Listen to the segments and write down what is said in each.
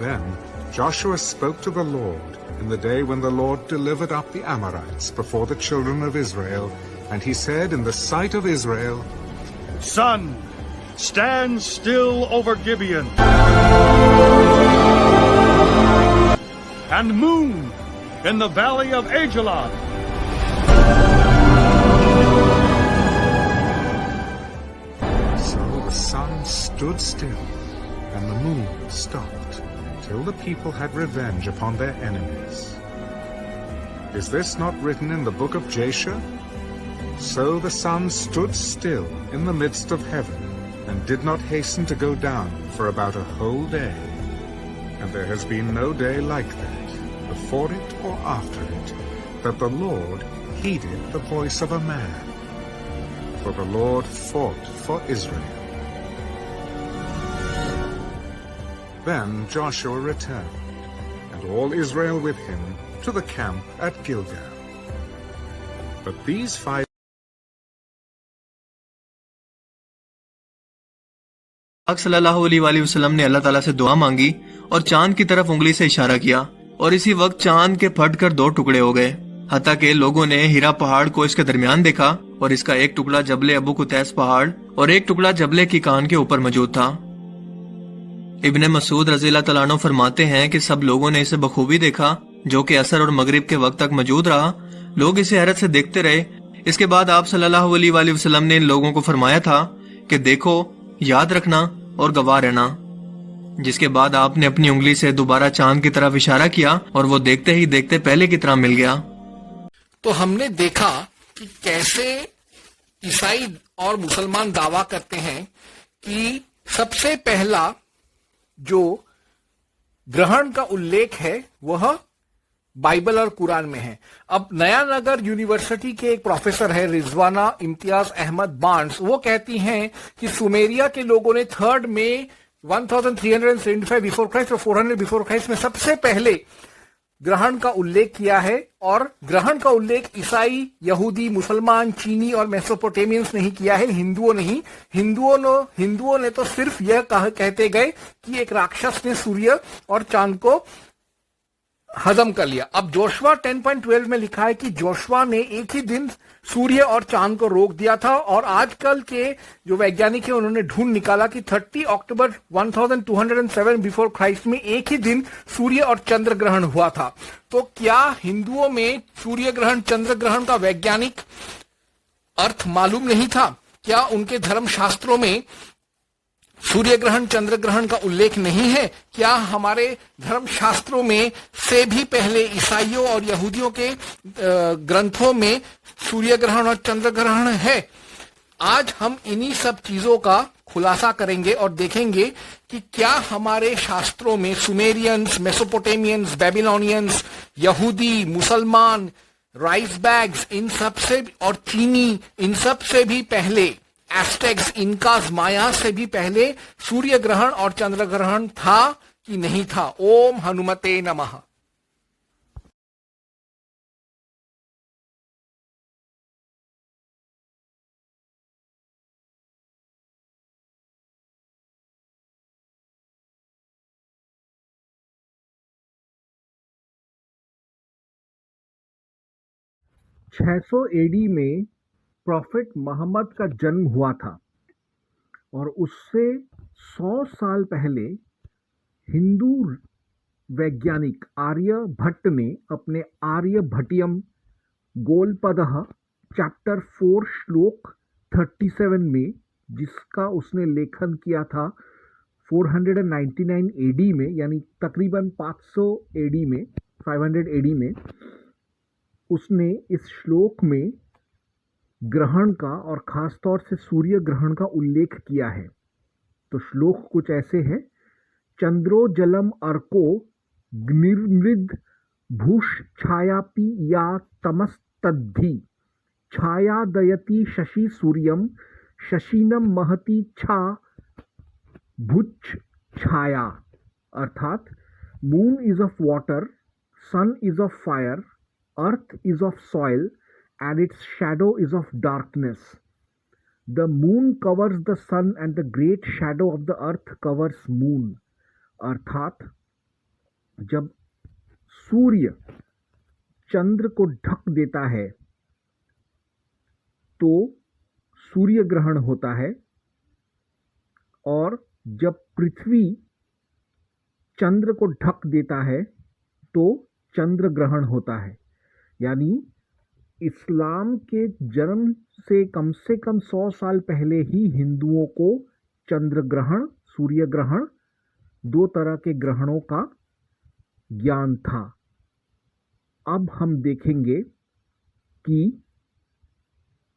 Then Joshua spoke to the Lord in the day when the Lord delivered up the Amorites before the children of Israel, and he said in the sight of Israel, Sun, stand still over Gibeon. And moon, in the valley of Ajalon. So the sun stood still, and the moon stopped, till the people had revenge upon their enemies. Is this not written in the book of Jasher? So the sun stood still in the midst of heaven, and did not hasten to go down for about a whole day. And there has been no day like that, before it or after it, that the Lord heeded the voice of a man. For the Lord fought for Israel. Then Joshua returned, and all Israel with him, to the camp at Gilgal. But these 5 सल्लल्लाहु अलैहि वसल्लम ने अल्लाह ताला से दुआ मांगी और चांद की तरफ उंगली से इशारा किया और इसी वक्त चांद के फटकर 2 टुकड़े हो गए। हत्ता के लोगों ने हीरा पहाड़ को इसके दरमियान देखा और इसका एक टुकड़ा जबले अबू कुतैस पहाड़ और एक टुकड़ा जबले की कान के ऊपर मौजूद था। इब्ने मसूद रज़ी अल्लाह तआला अन्हु फरमाते हैं कि सब लोगों ने इसे बखूबी देखा, जो कि असर और मगरिब के वक्त तक मौजूद रहा। लोग इसे हैरत से देखते रहे। इसके बाद आप सल्लल्लाहु अलैहि वसल्लम ने इन लोगों को फरमाया था कि देखो, याद रखना और गवाह रहना। जिसके बाद आपने अपनी उंगली से दोबारा चांद की तरफ इशारा किया और वो देखते ही देखते पहले की तरह मिल गया। तो हमने देखा कि कैसे ईसाई और मुसलमान दावा करते हैं कि सबसे पहला जो ग्रहण का उल्लेख है वह बाइबल और कुरान में है। अब नया नगर यूनिवर्सिटी के एक प्रोफेसर है रिजवाना इम्तियाज अहमद बार्न्स, वो कहती हैं कि सुमेरिया के लोगों ने 3 मई 1375 बिफोर क्राइस्ट और 400 बिफोर क्राइस्ट में सबसे पहले ग्रहण का उल्लेख किया है। और ग्रहण का उल्लेख ईसाई, यहूदी, मुसलमान, चीनी और मेसोपोटेमियंस नहीं किया है, हिंदुओं नहीं। हिंदुओं ने तो सिर्फ यह कहते गए कि एक राक्षस ने सूर्य और चांद को हजम कर लिया। अब जोशुआ 10.12 में लिखा है कि जोशुआ ने एक ही दिन सूर्य और चांद को रोक दिया था। और आजकल के जो वैज्ञानिक हैं उन्होंने ढूंढ निकाला कि 30 अक्टूबर 1207 बिफोर क्राइस्ट में एक ही दिन सूर्य और चंद्र ग्रहण हुआ था। तो क्या हिंदुओं में सूर्य ग्रहण, चंद्र ग्रहण का वैज्ञानिक अर्थ मालूम नहीं था? क्या उनके धर्म शास्त्रों में सूर्य ग्रहण, चंद्र ग्रहण का उल्लेख नहीं है? क्या हमारे धर्म शास्त्रों में से भी पहले ईसाइयों और यहूदियों के ग्रंथों में सूर्य ग्रहण और चंद्र ग्रहण है? आज हम इन्हीं सब चीजों का खुलासा करेंगे और देखेंगे कि क्या हमारे शास्त्रों में सुमेरियंस, मेसोपोटेमियंस, बेबीलोनियंस, यहूदी, मुसलमान, राइस बैग्स, इन सब से और चीनी, इन सब से भी पहले, एस्टेक्स, इनकास, माया से भी पहले सूर्य ग्रहण और चंद्र ग्रहण था कि नहीं था? ओम हनुमते नमः। छह सौ एडी में प्रॉफिट मोहम्मद का जन्म हुआ था और उससे 100 साल पहले हिंदू वैज्ञानिक आर्यभट्ट ने अपने आर्यभट्टियम गोलपदः चैप्टर 4 श्लोक 37 में, जिसका उसने लेखन किया था 499 एडी में, यानी तकरीबन 500 एडी में, 500 एडी में, उसने इस श्लोक में ग्रहण का और खासतौर से सूर्य ग्रहण का उल्लेख किया है। तो श्लोक कुछ ऐसे है: चंद्रो जलम अर्को ग्निर्मृद भूष छायापि या तमस्तद्धि छायादयति शशि सूर्यम शशिनम महति छा भुच छाया। अर्थात moon is of water, sun is of fire, earth is of soil and its shadow is of darkness. The moon covers the sun and the great shadow of the earth covers moon. अर्थात जब सूर्य चंद्र को ढक देता है तो सूर्य ग्रहण होता है, और जब पृथ्वी चंद्र को ढक देता है तो चंद्र ग्रहण होता है। यानी इस्लाम के जन्म से कम 100 साल पहले ही हिंदुओं को चंद्र ग्रहण, सूर्य ग्रहण, दो तरह के ग्रहणों का ज्ञान था। अब हम देखेंगे कि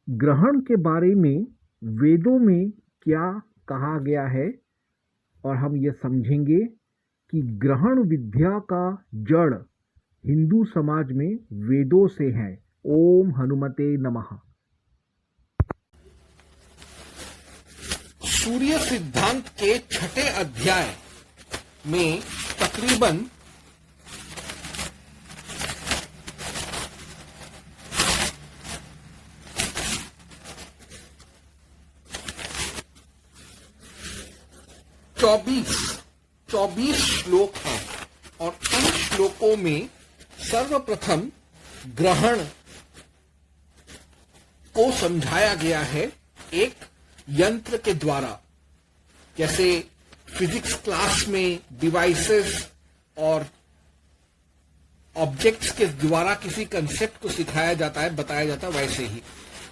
ग्रहण के बारे में वेदों में क्या कहा गया है, और हम ये समझेंगे कि ग्रहण विद्या का जड़ हिंदू समाज में वेदों से है। ओम हनुमते नमः। सूर्य सिद्धांत के 6ठे अध्याय में तकरीबन 24 श्लोक हैं, और इन श्लोकों में सर्वप्रथम ग्रहण को समझाया गया है एक यंत्र के द्वारा। जैसे फिजिक्स क्लास में डिवाइसेस और ऑब्जेक्ट्स के द्वारा किसी कंसेप्ट को सिखाया जाता है, बताया जाता है, वैसे ही।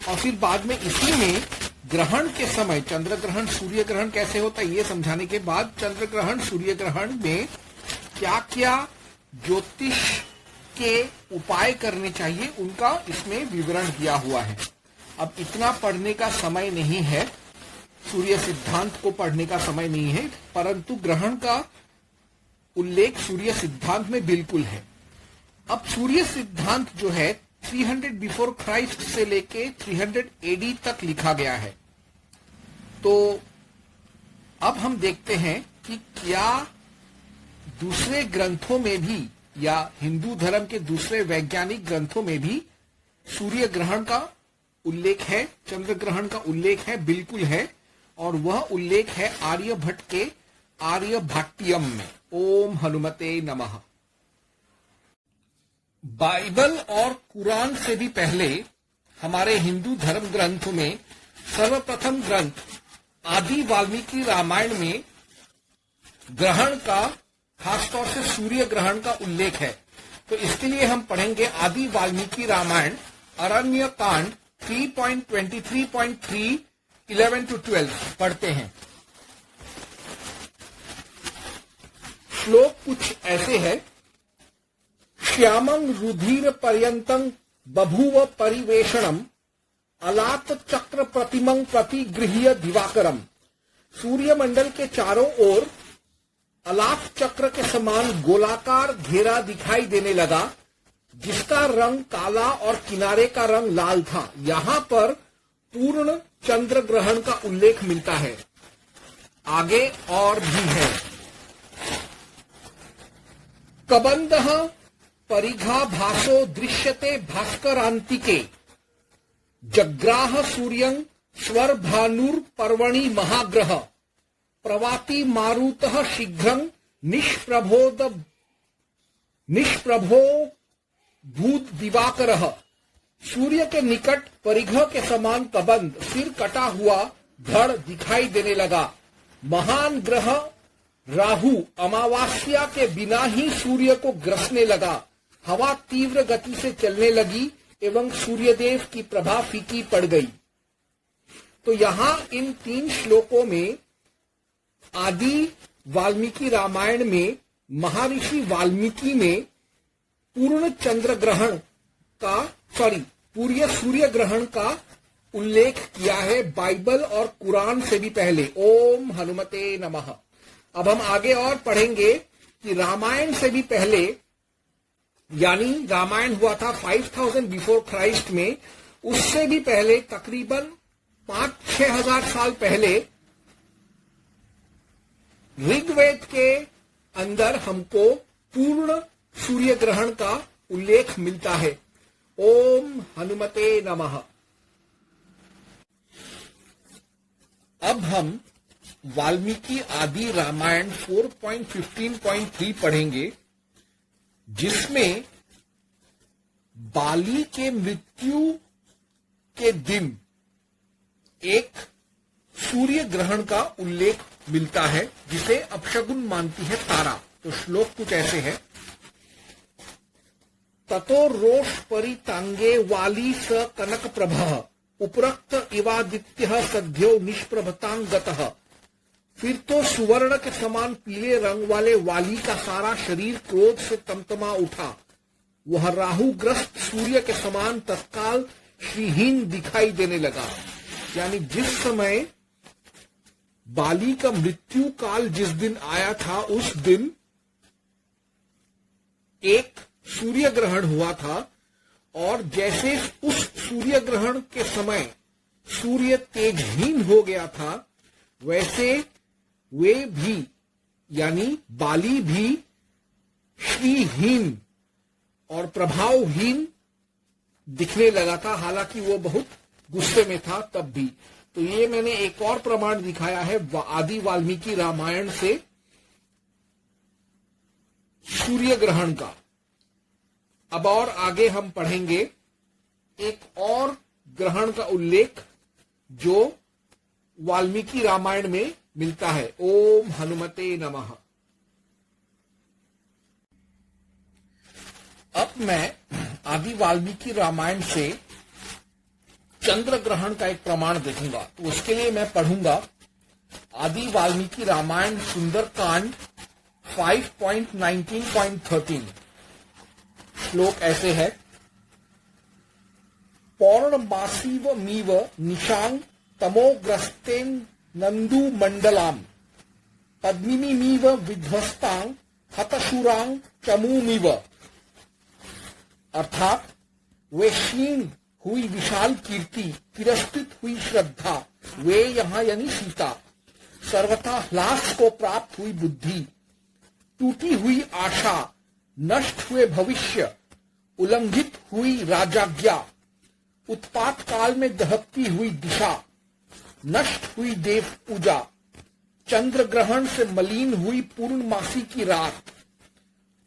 और फिर बाद में इसी में ग्रहण के समय चंद्र ग्रहण, सूर्य ग्रहण कैसे होता है ये समझाने के बाद चंद्र ग्रहण, सूर्य ग्रहण में क्या क्या ज्योतिष के उपाय करने चाहिए उनका इसमें विवरण दिया हुआ है। अब इतना पढ़ने का समय नहीं है, सूर्य सिद्धांत को पढ़ने का समय नहीं है, परंतु ग्रहण का उल्लेख सूर्य सिद्धांत में बिल्कुल है। अब सूर्य सिद्धांत जो है 300 बिफोर क्राइस्ट से लेके 300 एडी तक लिखा गया है। तो अब हम देखते हैं कि क्या दूसरे ग्रंथों में भी या हिंदू धर्म के दूसरे वैज्ञानिक ग्रंथों में भी सूर्य ग्रहण का उल्लेख है, चंद्र ग्रहण का उल्लेख है। बिल्कुल है, और वह उल्लेख है आर्यभट्ट के आर्यभट्टियम में। ओम हनुमते नमः। बाइबल और कुरान से भी पहले हमारे हिंदू धर्म ग्रंथों में सर्वप्रथम ग्रंथ आदि वाल्मीकि रामायण में ग्रहण का, खासतौर से सूर्य ग्रहण का उल्लेख है। तो इसके लिए हम पढ़ेंगे आदि वाल्मीकि रामायण अरण्य कांड 3.23.3 11 to 12 पढ़ते हैं। श्लोक कुछ ऐसे है। श्यामं रुधिर पर्यंतं बभूव परिवेशणम अलात चक्र प्रतिमं प्रतिगृह्य दिवाकरम। सूर्यमंडल के चारों ओर अलात चक्र के समान गोलाकार घेरा दिखाई देने लगा, जिसका रंग काला और किनारे का रंग लाल था। यहां पर पूर्ण चंद्र ग्रहण का उल्लेख मिलता है। आगे और भी है। कबंदः परिघा भासो दृश्यते भास्करांतिके जग्राह सूर्यं स्वर भानुर पर्वणि महाग्रह प्रवाति मारुतः शीघ्रं निष्प्रभो भूत दिवाकरः। सूर्य के निकट परिघ के समान कबंद, सिर कटा हुआ धड़ दिखाई देने लगा। महान ग्रह राहु अमावास्या के बिना ही सूर्य को ग्रसने लगा। हवा तीव्र गति से चलने लगी एवं सूर्यदेव की प्रभा फीकी पड़ गई। तो यहां इन 3 श्लोकों में आदि वाल्मीकि रामायण में महर्षि वाल्मीकि ने पूर्ण चंद्र ग्रहण का, पूर्ण सूर्य ग्रहण का उल्लेख किया है बाइबल और कुरान से भी पहले। ओम हनुमते नमः। अब हम आगे और पढ़ेंगे कि रामायण से भी पहले, यानी रामायण हुआ था 5000 बिफोर क्राइस्ट में, उससे भी पहले तकरीबन 5-6 हजार साल पहले ऋग्वेद के अंदर हमको पूर्ण सूर्य ग्रहण का उल्लेख मिलता है। ओम हनुमते नमः। अब हम वाल्मीकि आदि रामायण 4.15.3 पढ़ेंगे। जिसमें बाली के मृत्यु के दिन एक सूर्य ग्रहण का उल्लेख मिलता है, जिसे अपशगुन मानती है तारा। तो श्लोक कुछ ऐसे है, ततो रोष परितांगे वाली स कनक प्रभः उपरक्त इवादित्य सद्यो निष्प्रभतांग गतः। फिर तो सुवर्ण के समान पीले रंग वाले वाली का सारा शरीर क्रोध से तमतमा उठा। वह राहुग्रस्त सूर्य के समान तत्काल श्रीहीन दिखाई देने लगा। यानी जिस समय बाली का मृत्यु काल जिस दिन आया था, उस दिन एक सूर्य ग्रहण हुआ था, और जैसे उस सूर्य ग्रहण के समय सूर्य तेजहीन हो गया था, वैसे वे भी यानी बाली भी श्रीहीन और प्रभावहीन दिखने लगा था। हालांकि वो बहुत गुस्से में था तब भी। तो ये मैंने एक और प्रमाण दिखाया है आदि वाल्मीकि रामायण से सूर्य ग्रहण का। अब और आगे हम पढ़ेंगे एक और ग्रहण का उल्लेख जो वाल्मीकि रामायण में मिलता है। ओम हनुमते नमः। अब मैं आदि वाल्मीकि रामायण से चंद्र ग्रहण का एक प्रमाण देखूंगा। तो उसके लिए मैं पढ़ूंगा आदि वाल्मीकि रामायण सुंदरकांड 5.19.13। श्लोक ऐसे है, पौर्णमासीव मीव निशांग तमोग्रस्तेन नंदु मंडलाम पद्मिनी मीव विध्वस्तांग हतशूरांग चमूमिव। अर्थात वे क्षीण हुई विशाल कीर्ति, तिरस्कृत हुई श्रद्धा, वे यहां यानी सीता, सर्वथा ह्लास को प्राप्त हुई बुद्धि, टूटी हुई आशा, नष्ट हुए भविष्य, उल्लंघित हुई राजाज्ञा, उत्पात काल में दहकती हुई दिशा, नष्ट हुई देव पूजा, चंद्र ग्रहण से मलिन हुई पूर्णमासी की रात,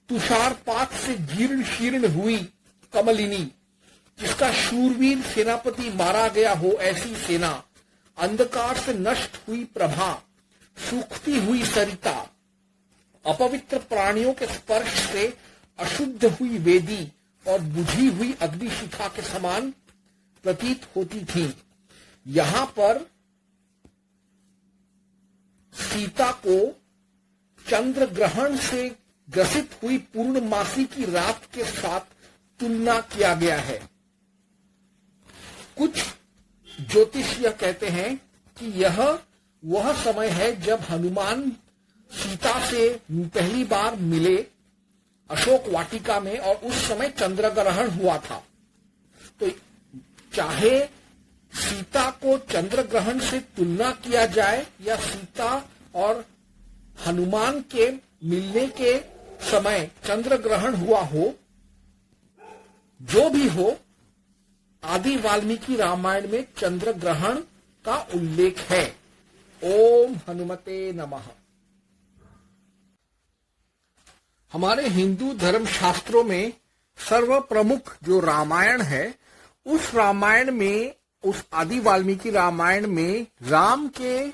तुषारपात से जीर्ण शीर्ण हुई कमलिनी, जिसका शूरवीर सेनापति मारा गया हो ऐसी सेना, अंधकार से नष्ट हुई प्रभा, सूखती हुई सरिता, अपवित्र प्राणियों के स्पर्श से अशुद्ध हुई वेदी और बुझी हुई अग्निशिखा के समान प्रतीत होती थी। यहां पर सीता को चंद्र ग्रहण से ग्रसित हुई पूर्णमासी की रात के साथ तुलना किया गया है। कुछ ज्योतिषीय कहते हैं कि यह वह समय है जब हनुमान सीता से पहली बार मिले अशोक वाटिका में, और उस समय चंद्र ग्रहण हुआ था। तो चाहे सीता को चंद्र ग्रहण से तुलना किया जाए या सीता और हनुमान के मिलने के समय चंद्र ग्रहण हुआ हो, जो भी हो, आदि वाल्मीकि रामायण में चंद्र ग्रहण का उल्लेख है। ओम हनुमते नमः। हमारे हिंदू धर्म शास्त्रों में सर्व प्रमुख जो रामायण है, उस रामायण में, उस आदि वाल्मीकि रामायण में राम के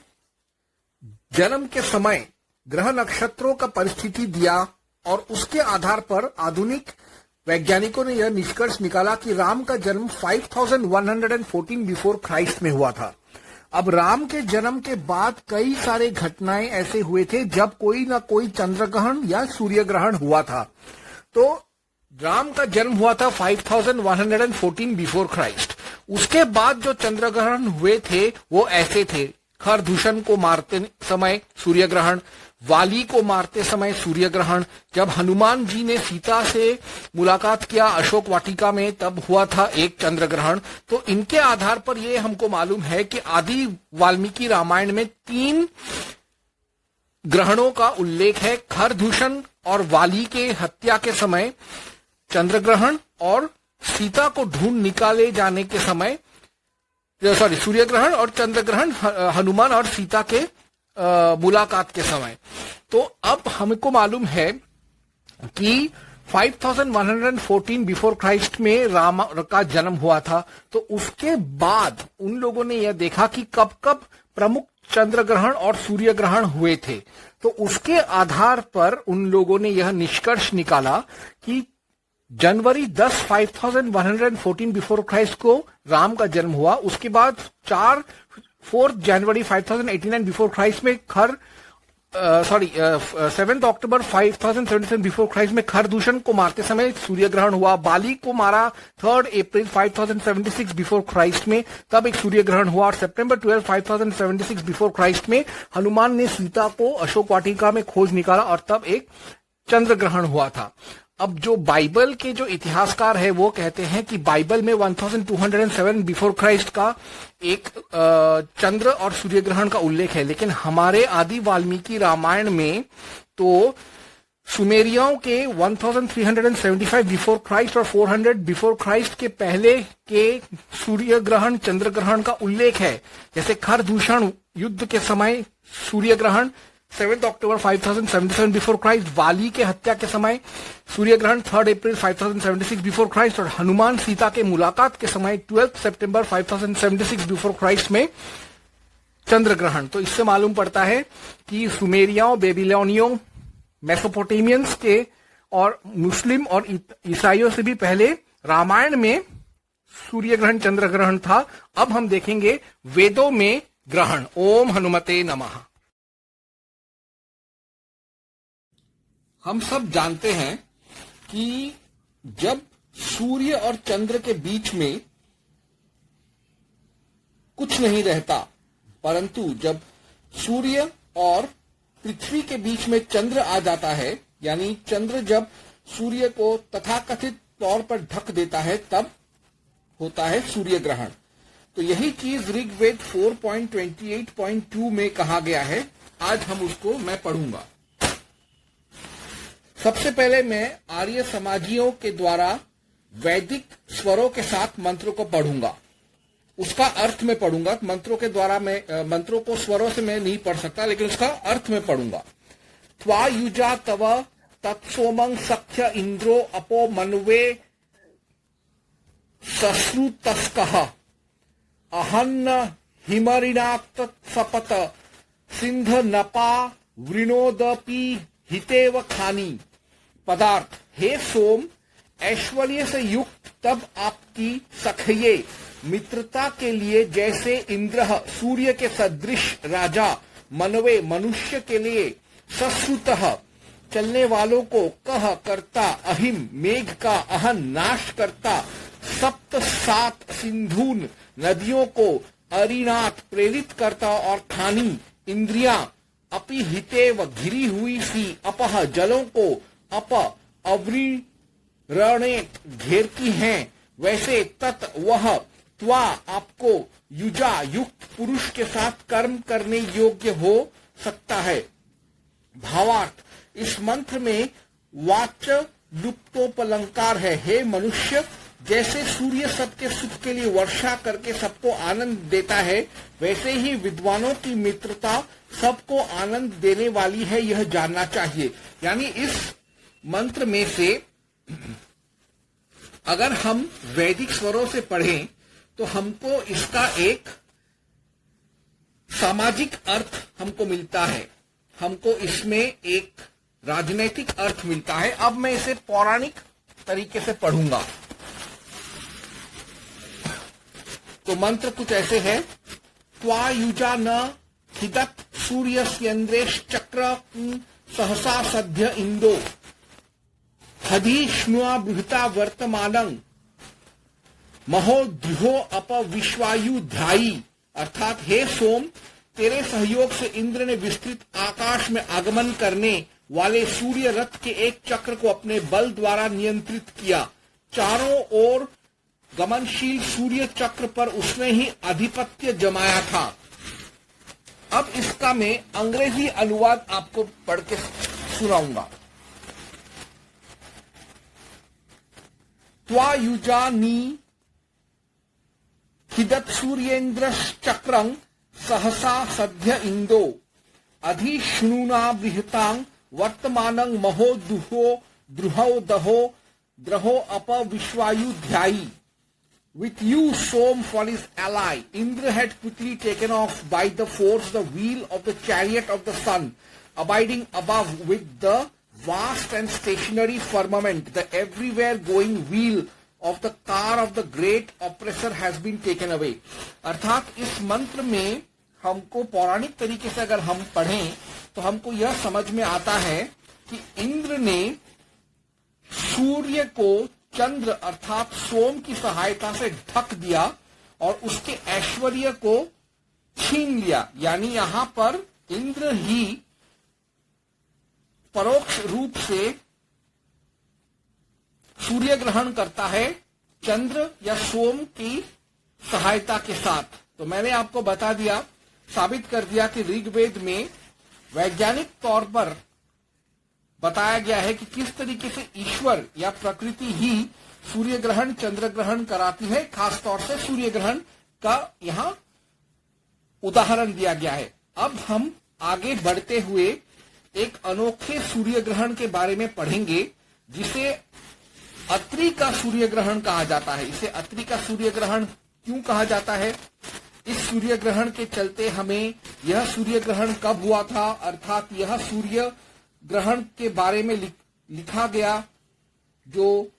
जन्म के समय ग्रह नक्षत्रों का परिस्थिति दिया, और उसके आधार पर आधुनिक वैज्ञानिकों ने यह निष्कर्ष निकाला कि राम का जन्म 5114 बिफोर क्राइस्ट में हुआ था। अब राम के जन्म के बाद कई सारे घटनाएं ऐसे हुए थे जब कोई ना कोई चंद्र ग्रहण या सूर्य ग्रहण हुआ था। तो राम का जन्म हुआ था 5114 बिफोर क्राइस्ट। उसके बाद जो चंद्र ग्रहण हुए थे वो ऐसे थे, खरदूषण को मारते समय सूर्य ग्रहण, वाली को मारते समय सूर्य ग्रहण, जब हनुमान जी ने सीता से मुलाकात किया अशोक वाटिका में तब हुआ था एक चंद्र ग्रहण। तो इनके आधार पर यह हमको मालूम है कि आदि वाल्मीकि रामायण में 3 ग्रहणों का उल्लेख है, खरदूषण और वाली के हत्या के समय चंद्र ग्रहण, और सीता को ढूंढ निकाले जाने के समय सूर्य ग्रहण, और चंद्र ग्रहण हनुमान और सीता के मुलाकात के समय। तो अब हमको मालूम है कि 5114 बिफोर क्राइस्ट में राम का जन्म हुआ था। तो उसके बाद उन लोगों ने यह देखा कि कब कब प्रमुख चंद्र ग्रहण और सूर्य ग्रहण हुए थे। तो उसके आधार पर उन लोगों ने यह निष्कर्ष निकाला कि जनवरी 10 5114 बिफोर क्राइस्ट को राम का जन्म हुआ। उसके बाद 4 जनवरी 5089 बिफोर क्राइस्ट में 7 अक्टूबर 5077 बिफोर क्राइस्ट में खरदूषण को मारते समय सूर्य ग्रहण हुआ। बाली को मारा 3 अप्रैल 5076 बिफोर क्राइस्ट में, तब एक सूर्य ग्रहण हुआ। और सितंबर 12 5076 बिफोर क्राइस्ट में हनुमान ने सीता को अशोक वाटिका में खोज निकाला और तब एक चंद्र ग्रहण हुआ था। अब जो बाइबल के जो इतिहासकार है वो कहते हैं कि बाइबल में 1207 बिफोर क्राइस्ट का एक चंद्र और सूर्य ग्रहण का उल्लेख है, लेकिन हमारे आदि वाल्मीकि रामायण में तो सुमेरियों के 1375 बिफोर क्राइस्ट और 400 बिफोर क्राइस्ट के पहले के सूर्य ग्रहण चंद्र ग्रहण का उल्लेख है। जैसे खरदूषण युद्ध के समय सूर्य ग्रहण 7 अक्टूबर 5077 बिफोर क्राइस्ट, वाली के हत्या के समय सूर्य ग्रहण 3 अप्रैल 5076 बिफोर क्राइस्ट और हनुमान सीता के मुलाकात के समय 12 सितंबर 5076 बिफोर क्राइस्ट में चंद्र ग्रहण। तो इससे मालूम पड़ता है कि सुमेरियों, बेबीलोनियों, मेसोपोटेमियंस के और मुस्लिम और ईसाइयों से भी पहले रामायण में सूर्य ग्रहण चंद्र ग्रहण था। अब हम देखेंगे वेदों में ग्रहण। ओम हनुमते नमः। हम सब जानते हैं कि जब सूर्य और चंद्र के बीच में कुछ नहीं रहता, परंतु जब सूर्य और पृथ्वी के बीच में चंद्र आ जाता है, यानी चंद्र जब सूर्य को तथाकथित तौर पर ढक देता है, तब होता है सूर्य ग्रहण। तो यही चीज ऋग्वेद 4.28.2 में कहा गया है। आज हम उसको मैं पढ़ूंगा। सबसे पहले मैं आर्य समाजियों के द्वारा वैदिक स्वरों के साथ मंत्र को पढ़ूंगा, उसका अर्थ में पढ़ूंगा। मंत्रों के द्वारा मैं मंत्रों को स्वरों से मैं नहीं पढ़ सकता, लेकिन उसका अर्थ में पढ़ूंगा। त्वा युजा तव तत्सोमं सख्य इंद्रो अपो मनवे सश्रुतस्कः अहन्न हिमरिणाक्त सपत सिंध नपा वृणोदपि हितेव खानी। पदार्थ, हे सोम, ऐश्वर्य से युक्त तब आपकी सखये मित्रता के लिए जैसे इंद्र सूर्य के सदृश राजा, मनवे मनुष्य के लिए सश्रुतः चलने वालों को, कह करता, अहिम मेघ का, अहन नाश करता, सप्त 7 सिंधून नदियों को, अरिनाथ प्रेरित करता और खानी इंद्रियां, अपि हितेव घिरी हुई सी, अपह जलों को, अप अवृणेत घेरती हैं, वैसे तत् वह त्वा आपको युजा युक्त पुरुष के साथ कर्म करने योग्य हो सकता है। भावार्थ, इस मंत्र में वाच्य लुप्तोपलंकार है। हे मनुष्य, जैसे सूर्य सबके सुख के लिए वर्षा करके सबको आनंद देता है, वैसे ही विद्वानों की मित्रता सबको आनंद देने वाली है, यह जानना चाहिए। यानी इस मंत्र में से अगर हम वैदिक स्वरों से पढ़ें तो हमको इसका एक सामाजिक अर्थ हमको मिलता है, हमको इसमें एक राजनैतिक अर्थ मिलता है। अब मैं इसे पौराणिक तरीके से पढ़ूंगा। तो मंत्र कुछ ऐसे है। त्वा युजा न हिदत सूर्यस्येन्द्रेश चक्र सहसा सद्य इंदो हधिष्णुआ बृहता वर्तमानं महोद्युहो अप विश्वायुध्यायी। अर्थात हे सोम, तेरे सहयोग से इंद्र ने विस्तृत आकाश में आगमन करने वाले सूर्य रथ के एक चक्र को अपने बल द्वारा नियंत्रित किया। चारों ओर गमनशील सूर्य चक्र पर उसने ही आधिपत्य जमाया था। अब इसका मैं अंग्रेजी अनुवाद आपको पढ़ के सुनाऊंगा। त्वा युजा नी हिदत सूर्येन्द्र चक्रं सहसा सद्य इंदो अधिष्णुना बृहतां वर्तमानं महोदुहो द्रुहो दहो द्रहो up विश्वायुध्यायी. With you, Som, for his ally, Indra had quickly taken off by the force the wheel of the chariot of the sun, abiding above with the vast and stationary firmament. The everywhere going wheel of the car of the great oppressor has been taken away. अर्थात इस मंत्र में हमको पौराणिक तरीके से अगर हम पढ़ें तो हमको यह समझ में आता है कि इंद्र ने सूर्य को चंद्र अर्थात सोम की सहायता से ढक दिया और उसके ऐश्वर्य को छीन लिया. यानी यहां पर इंद्र ही परोक्ष रूप से सूर्य ग्रहण करता है चंद्र या सोम की सहायता के साथ. तो मैंने आपको बता दिया, साबित कर दिया कि ऋग्वेद में वैज्ञानिक तौर पर बताया गया है कि किस तरीके से ईश्वर या प्रकृति ही सूर्य ग्रहण चंद्र ग्रहण कराती है. खास तौर से सूर्य ग्रहण का यहां उदाहरण दिया गया है. अब हम आगे बढ़ते हुए एक अनोखे सूर्य ग्रहण के बारे में पढ़ेंगे जिसे अत्रि का सूर्य ग्रहण कहा जाता है. इसे अत्रि का सूर्य ग्रहण क्यों कहा जाता है? इस सूर्य ग्रहण के चलते हमें यह सूर्य ग्रहण कब हुआ था, अर्थात यह सूर्य ग्रहण के बारे में लिखा गया जो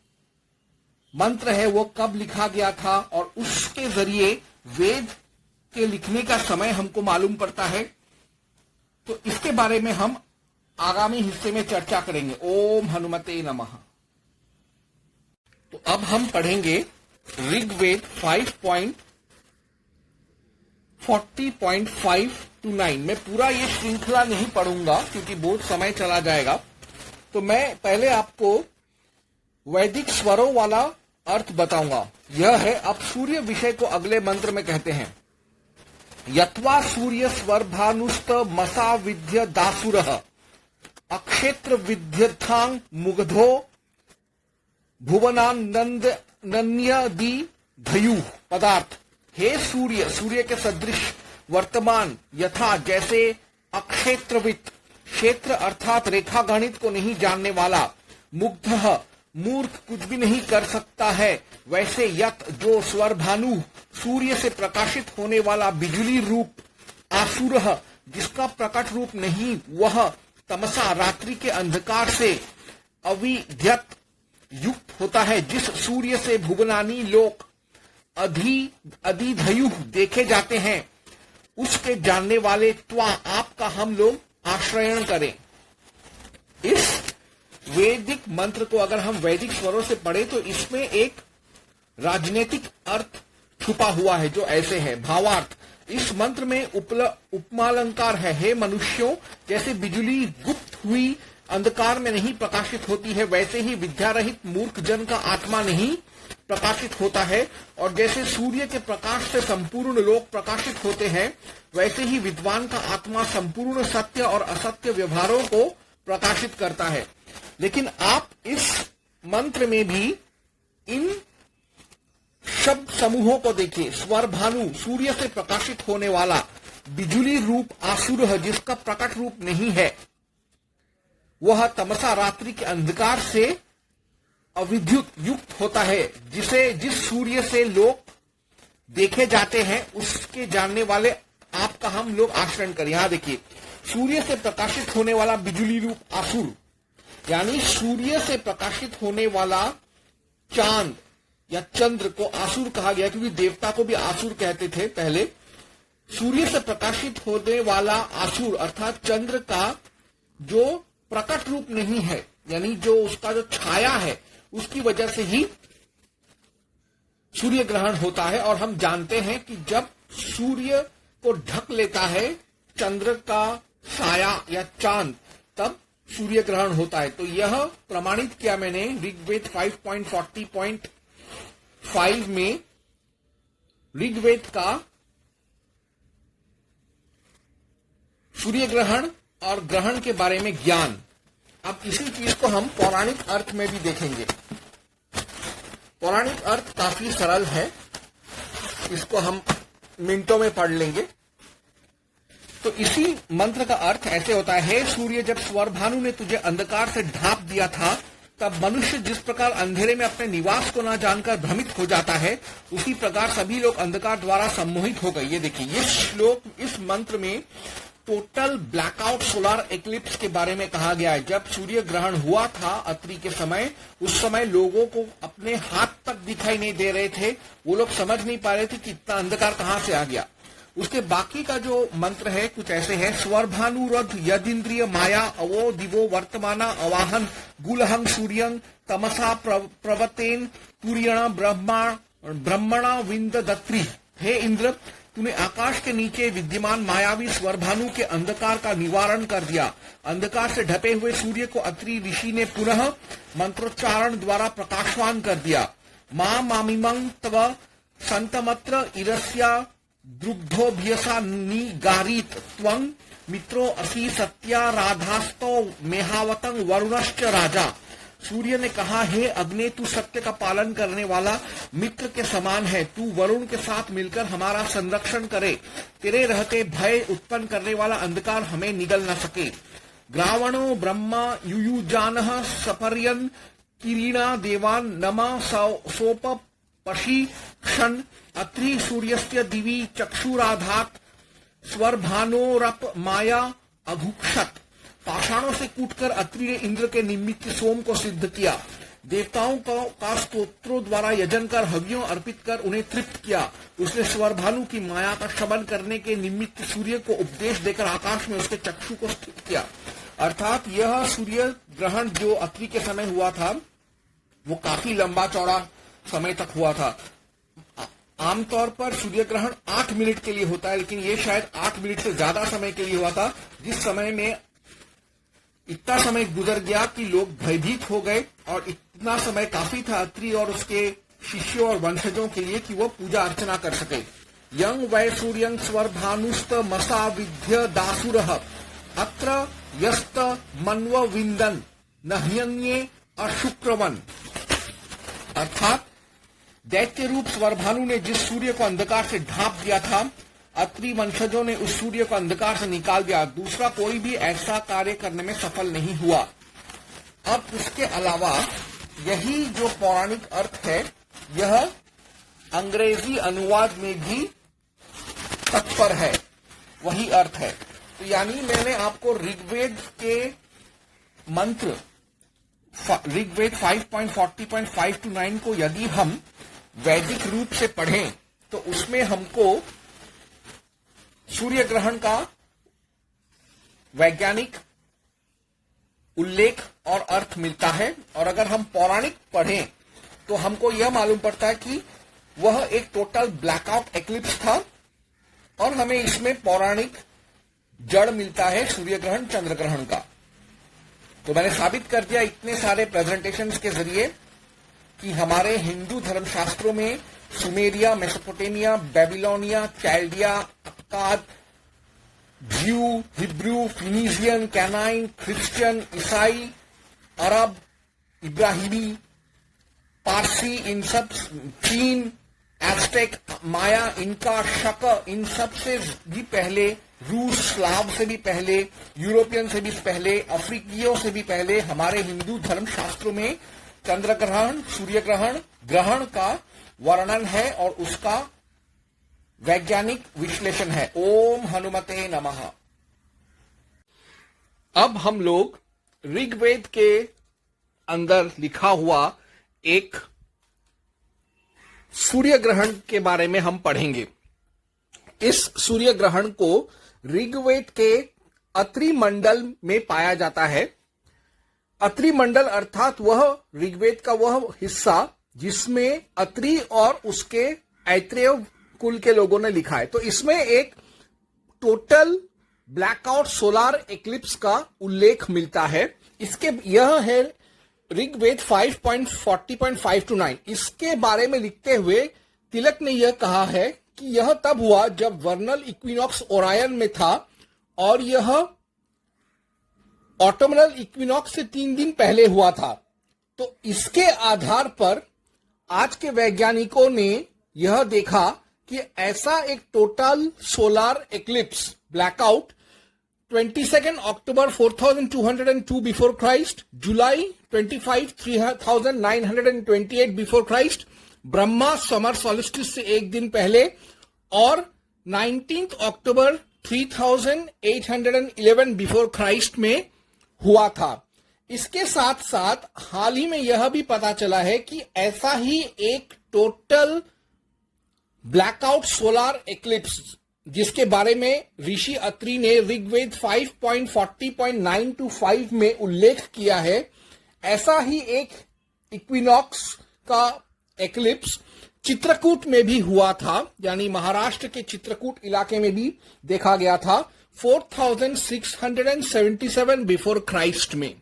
मंत्र है वो कब लिखा गया था और उसके जरिए वेद के लिखने का समय हमको मालूम पड़ता है. तो इसके बारे में हम आगामी हिस्से में चर्चा करेंगे. ओम हनुमते नमः. तो अब हम पढ़ेंगे ऋग्वेद 5.40.5 to 9. मैं पूरा ये श्रृंखला नहीं पढ़ूंगा क्योंकि बहुत समय चला जाएगा. तो मैं पहले आपको वैदिक स्वरों वाला अर्थ बताऊंगा. यह है, अब सूर्य विषय को अगले मंत्र में कहते हैं. यत्वा सूर्य स्वर भानुस्त मसा विद्य दासुरः अक्षेत्र विद्यथांग मुग्धो भुवनानंद नन्यदी धयु. पदार्थ. हे सूर्य, सूर्य के सदृश वर्तमान, यथा जैसे अक्षेत्रवित, क्षेत्र अर्थात रेखा गणित को नहीं जानने वाला, मुग्धः मूर्ख कुछ भी नहीं कर सकता है, वैसे यत जो स्वर भानु सूर्य से प्रकाशित होने वाला बिजली रूप, आसुरः जिसका प्रकट रूप नहीं, वह तमसा रात्रि के अंधकार से अविद्यत युक्त होता है. जिस सूर्य से भुवनानी लोक अधिधयु देखे जाते हैं, उसके जानने वाले त्वा आपका हम लोग आश्रयण करें. इस वैदिक मंत्र को अगर हम वैदिक स्वरों से पढ़े तो इसमें एक राजनीतिक अर्थ छुपा हुआ है जो ऐसे है. भावार्थ. इस मंत्र में उपमालंकार है. हे मनुष्यों, जैसे बिजली गुप्त हुई अंधकार में नहीं प्रकाशित होती है, वैसे ही विद्या रहित मूर्ख जन का आत्मा नहीं प्रकाशित होता है. और जैसे सूर्य के प्रकाश से संपूर्ण लोक प्रकाशित होते हैं, वैसे ही विद्वान का आत्मा संपूर्ण सत्य और असत्य व्यवहारों को प्रकाशित करता है. लेकिन आप इस मंत्र में भी इन शब्द समूहों को देखिए. स्वर भानु सूर्य से प्रकाशित होने वाला, बिजुली रूप आसुर जिसका प्रकट रूप नहीं है, वह तमसा रात्रि के अंधकार से अविद्युत युक्त होता है. जिस सूर्य से लोग देखे जाते हैं उसके जानने वाले आपका हम लोग आश्रय करें. यहां देखिए, सूर्य से प्रकाशित होने वाला बिजुली रूप आसुर, यानी सूर्य से प्रकाशित होने वाला चांद या चंद्र को आसुर कहा गया क्योंकि देवता को भी आसुर कहते थे पहले. सूर्य से प्रकाशित होने वाला आसुर अर्थात चंद्र का जो प्रकट रूप नहीं है, यानी जो उसका जो छाया है, उसकी वजह से ही सूर्य ग्रहण होता है. और हम जानते हैं कि जब सूर्य को ढक लेता है चंद्र का साया या चांद, तब सूर्य ग्रहण होता है. तो यह प्रमाणित किया मैंने ऋग्वेद 5.40.5 में. ऋग्वेद का सूर्य ग्रहण और ग्रहण के बारे में ज्ञान. अब इसी चीज को हम पौराणिक अर्थ में भी देखेंगे. पौराणिक अर्थ काफी सरल है, इसको हम मिनटों में पढ़ लेंगे. तो इसी मंत्र का अर्थ ऐसे होता है, हे सूर्य, जब स्वर भानु ने तुझे अंधकार से ढांप दिया था तब मनुष्य जिस प्रकार अंधेरे में अपने निवास को ना जानकर भ्रमित हो जाता है, उसी प्रकार सभी लोग अंधकार द्वारा सम्मोहित हो गए। ये देखिए, ये श्लोक, इस मंत्र में टोटल ब्लैकआउट सोलर एक्लिप्स के बारे में कहा गया है। जब सूर्य ग्रहण हुआ था अत्रि के समय, उस समय लोगों को अपने हाथ तक दिखाई नहीं दे रहे थे। वो लोग समझ नहीं पा रहे थे कि इतना अंधकार कहां से आ गया। उसके बाकी का जो मंत्र है कुछ ऐसे है। स्वर्भानुरध यदिंद्रिय माया अवो दिवो वर्तमाना अवाहन गुलहं सूर्यं तमसा प्रवतेन तुर्यण ब्रह्मणा विंद दत्री। हे इंद्र, तूने आकाश के नीचे विद्यमान मायावी स्वरभानु के अंधकार का निवारण कर दिया। अंधकार से ढपे हुए सूर्य को अत्रि ऋषि ने पुनः मंत्रोच्चारण द्वारा प्रकाशवान कर दिया। मां मामिमं तव संतमत्र इरस्या द्रुग्धोभ्यसा निगारीत त्वं मित्रो असि सत्या राधास्तो मेहावतं वरुणश्च राजा। सूर्य ने कहा, हे अग्नि, तू सत्य का पालन करने वाला मित्र के समान है। तू वरुण के साथ मिलकर हमारा संरक्षण करे। तेरे रहते भय उत्पन्न करने वाला अंधकार हमें निगल न सके। ग्रावणो ब्रह्मा युयुजानः सपर्यन् किरीणा देवान् नमा सोप पशी क्षण अत्रि सूर्यस्य दिवि चक्षुराधात स्वर्भानोरप माया अघुक्षत। पाषाणों से कूटकर अत्रि ने इंद्र के निमित्त सोम को सिद्ध किया। देवताओं का स्तोत्रों द्वारा यजन कर हव्यों अर्पित कर उन्हें तृप्त किया। उसने स्वरभानु की माया का शमन करने के निमित्त सूर्य को उपदेश देकर आकाश में उसके चक्षु को स्थित किया। अर्थात यह सूर्य ग्रहण जो अत्रि के समय हुआ था, वो काफी लंबा चौड़ा समय तक हुआ था। आमतौर पर सूर्य ग्रहण 8 मिनट के लिए होता है, लेकिन ये शायद 8 मिनट से ज्यादा समय के लिए हुआ था, जिस समय में इतना समय गुजर गया कि लोग भयभीत हो गए। और इतना समय काफी था अत्रि और उसके शिष्यों और वंशजों के लिए कि वो पूजा अर्चना कर सके। यंग वै सूर्यं स्वर्भानुस्त मसा विद्य दासुरः अत्र यस्त मन्व विंदन नह्यन्ये अशुक्रवन। अर्थात दैत्य रूप स्वरभानु ने जिस सूर्य को अंधकार से ढांप दिया था, अत्रि वंशजों ने उस सूर्य को अंधकार से निकाल दिया। दूसरा कोई भी ऐसा कार्य करने में सफल नहीं हुआ। अब इसके अलावा यही जो पौराणिक अर्थ है, यह अंग्रेजी अनुवाद में भी तत्पर है, वही अर्थ है। तो यानी मैंने आपको ऋग्वेद के मंत्र, ऋग्वेद 5.40.5 to 9 को यदि हम वैदिक रूप से पढ़ें तो उसमें हमको सूर्य ग्रहण का वैज्ञानिक उल्लेख और अर्थ मिलता है। और अगर हम पौराणिक पढ़ें तो हमको यह मालूम पड़ता है कि वह एक टोटल ब्लैकआउट एक्लिप्स था और हमें इसमें पौराणिक जड़ मिलता है सूर्य ग्रहण चंद्र ग्रहण का। तो मैंने साबित कर दिया इतने सारे प्रेजेंटेशंस के जरिए कि हमारे हिंदू धर्मशास्त्रों में सुमेरिया, मेसोपोटामिया, बेबीलोनिया, चाल्डिया, अक्काद, ज्यू, हिब्रू, फिनीजियन, कैनाइन, क्रिश्चियन, ईसाई, अरब, इब्राहिमी, पारसी, इन सब, चीन, एस्टेक, माया, इनका, शक, इन सब से भी पहले, रूस, स्लाव से भी पहले, यूरोपियन से भी पहले, अफ्रीकियों से भी पहले हमारे हिंदू धर्म शास्त्रों में चंद्र ग्रहण, सूर्य ग्रहण, ग्रहण का वर्णन है और उसका वैज्ञानिक विश्लेषण है। ओम हनुमते नमः। अब हम लोग ऋग्वेद के अंदर लिखा हुआ एक सूर्य ग्रहण के बारे में हम पढ़ेंगे। इस सूर्य ग्रहण को ऋग्वेद के अत्रि मंडल में पाया जाता है। अत्रि मंडल अर्थात वह ऋग्वेद का वह हिस्सा जिसमें अत्रि और उसके ऐत्रेय कुल के लोगों ने लिखा है। तो इसमें एक टोटल ब्लैकआउट सोलर एक्लिप्स का उल्लेख मिलता है। इसके यह है ऋग्वेद 5.40.5 to 9। इसके बारे में लिखते हुए तिलक ने यह कहा है कि यह तब हुआ जब वर्नल इक्विनॉक्स ओरायन में था और यह ऑटोमनल इक्विनॉक्स से 3 दिन पहले हुआ था। तो इसके आधार पर आज के वैज्ञानिकों ने यह देखा कि ऐसा एक total solar eclipse blackout 22nd October 4202 before Christ, July 25 3928 before Christ, Brahma summer solstice से एक दिन पहले, और 19th October 3811 बिफोर क्राइस्ट में हुआ था। इसके साथ साथ हाल ही में यह भी पता चला है कि ऐसा ही एक टोटल ब्लैकआउट सोलार एक्लिप्स, जिसके बारे में ऋषि अत्रि ने ऋग्वेद 5.40.925 में उल्लेख किया है, ऐसा ही एक इक्विनॉक्स का एक्लिप्स चित्रकूट में भी हुआ था, यानी महाराष्ट्र के चित्रकूट इलाके में भी देखा गया था 4677 बिफोर क्राइस्ट में।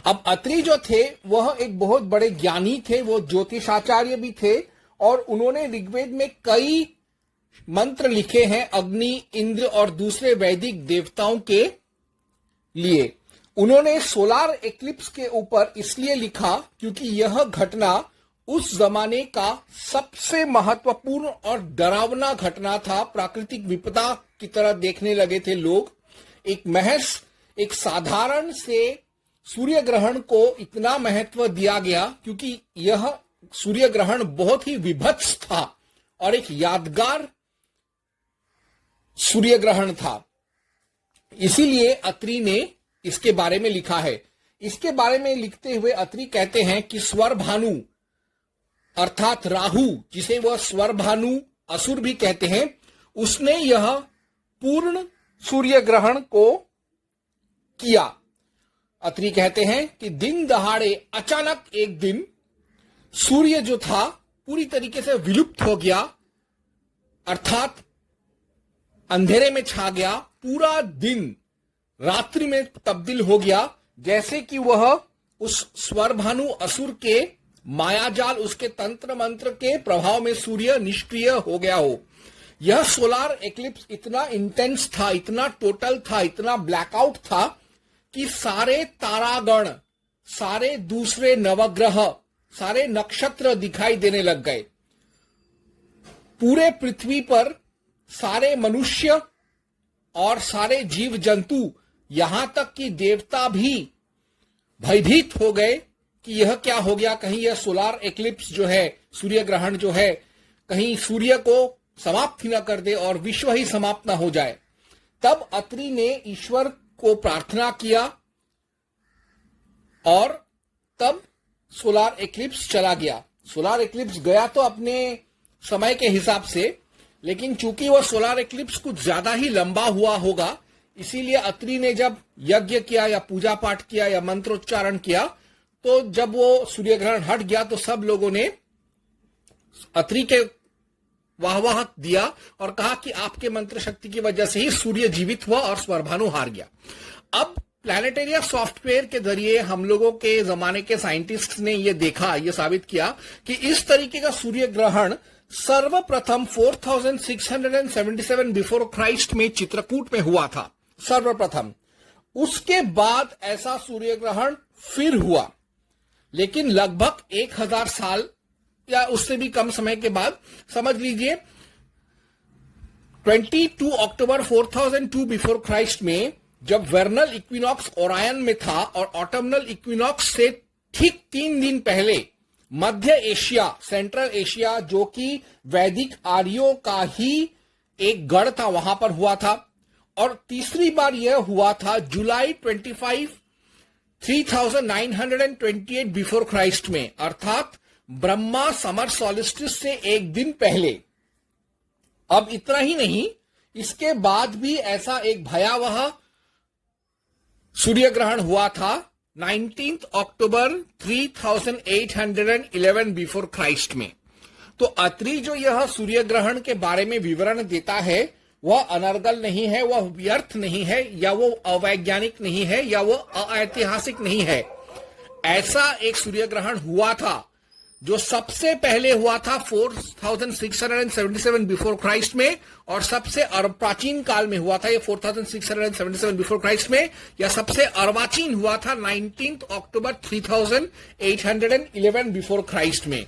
अब अत्रि जो थे वह एक बहुत बड़े ज्ञानी थे, वो ज्योतिषाचार्य भी थे, और उन्होंने ऋग्वेद में कई मंत्र लिखे हैं अग्नि, इंद्र और दूसरे वैदिक देवताओं के लिए। उन्होंने सोलार एक्लिप्स के ऊपर इसलिए लिखा क्योंकि यह घटना उस जमाने का सबसे महत्वपूर्ण और डरावना घटना था। प्राकृतिक विपदा की तरह देखने लगे थे लोग। एक साधारण से सूर्य ग्रहण को इतना महत्व दिया गया क्योंकि यह सूर्य ग्रहण बहुत ही विभत्स था और एक यादगार सूर्य ग्रहण था। इसीलिए अत्रि ने इसके बारे में लिखा है। इसके बारे में लिखते हुए अत्रि कहते हैं कि स्वर भानु अर्थात राहु, जिसे वह स्वर भानु असुर भी कहते हैं, उसने यह पूर्ण सूर्य ग्रहण को किया। अत्रि कहते हैं कि दिन दहाड़े अचानक एक दिन सूर्य जो था पूरी तरीके से विलुप्त हो गया, अर्थात अंधेरे में छा गया, पूरा दिन रात्रि में तब्दील हो गया, जैसे कि वह उस स्वरभानु असुर के मायाजाल, उसके तंत्र मंत्र के प्रभाव में सूर्य निष्क्रिय हो गया हो। यह सोलार एक्लिप्स इतना इंटेंस था, इतना टोटल था, इतना ब्लैकआउट था कि सारे तारागण, सारे दूसरे नवग्रह, सारे नक्षत्र दिखाई देने लग गए। पूरे पृथ्वी पर सारे मनुष्य और सारे जीव जंतु, यहां तक कि देवता भी भयभीत हो गए कि यह क्या हो गया, कहीं यह सोलार एक्लिप्स जो है, सूर्य ग्रहण जो है, कहीं सूर्य को समाप्त ही न कर दे और विश्व ही समाप्त न हो जाए। तब अत्रि ने ईश्वर को प्रार्थना किया और तब सोलार एक्लिप्स चला गया। सोलार एक्लिप्स गया तो अपने समय के हिसाब से, लेकिन चूंकि वह सोलार एक्लिप्स कुछ ज्यादा ही लंबा हुआ होगा, इसीलिए अत्रि ने जब यज्ञ किया या पूजा पाठ किया या मंत्रोच्चारण किया, तो जब वो सूर्य ग्रहण हट गया तो सब लोगों ने अत्रि के वाह दिया और कहा कि आपके मंत्र शक्ति की वजह से ही सूर्य जीवित हुआ और स्वरभानु हार गया। अब प्लैनेटेरिया सॉफ्टवेयर के जरिए हम लोगों के जमाने के साइंटिस्ट ने यह देखा, यह साबित किया कि इस तरीके का सूर्य ग्रहण सर्वप्रथम 4677 बिफोर क्राइस्ट में चित्रकूट में हुआ था, सर्वप्रथम। उसके बाद ऐसा सूर्य ग्रहण फिर हुआ, लेकिन लगभग 1000 साल या उससे भी कम समय के बाद, समझ लीजिए 22 अक्टूबर 4002 बिफोर क्राइस्ट में, जब वर्नल इक्विनॉक्स ओरायन में था और ऑटमनल इक्विनॉक्स से ठीक 3 दिन पहले मध्य एशिया, सेंट्रल एशिया, जो कि वैदिक आर्यों का ही एक गढ़ था, वहां पर हुआ था। और तीसरी बार यह हुआ था जुलाई 25 3928 बिफोर क्राइस्ट में, अर्थात ब्रह्मा समर सॉलिस्टिस से एक दिन पहले। अब इतना ही नहीं, इसके बाद भी ऐसा एक भयावह सूर्य ग्रहण हुआ था 19 अक्टूबर 3811 बिफोर क्राइस्ट में। तो अत्रि जो यह सूर्य ग्रहण के बारे में विवरण देता है, वह अनर्गल नहीं है, वह व्यर्थ नहीं है, या वो अवैज्ञानिक नहीं है, या वो अऐतिहासिक नहीं है। ऐसा एक सूर्य ग्रहण हुआ था जो सबसे पहले हुआ था 4677 बिफोर क्राइस्ट में, और सबसे प्राचीन काल में हुआ था ये 4677 बिफोर क्राइस्ट में, या सबसे अर्वाचीन हुआ था 19 अक्टूबर 3811 बिफोर क्राइस्ट में।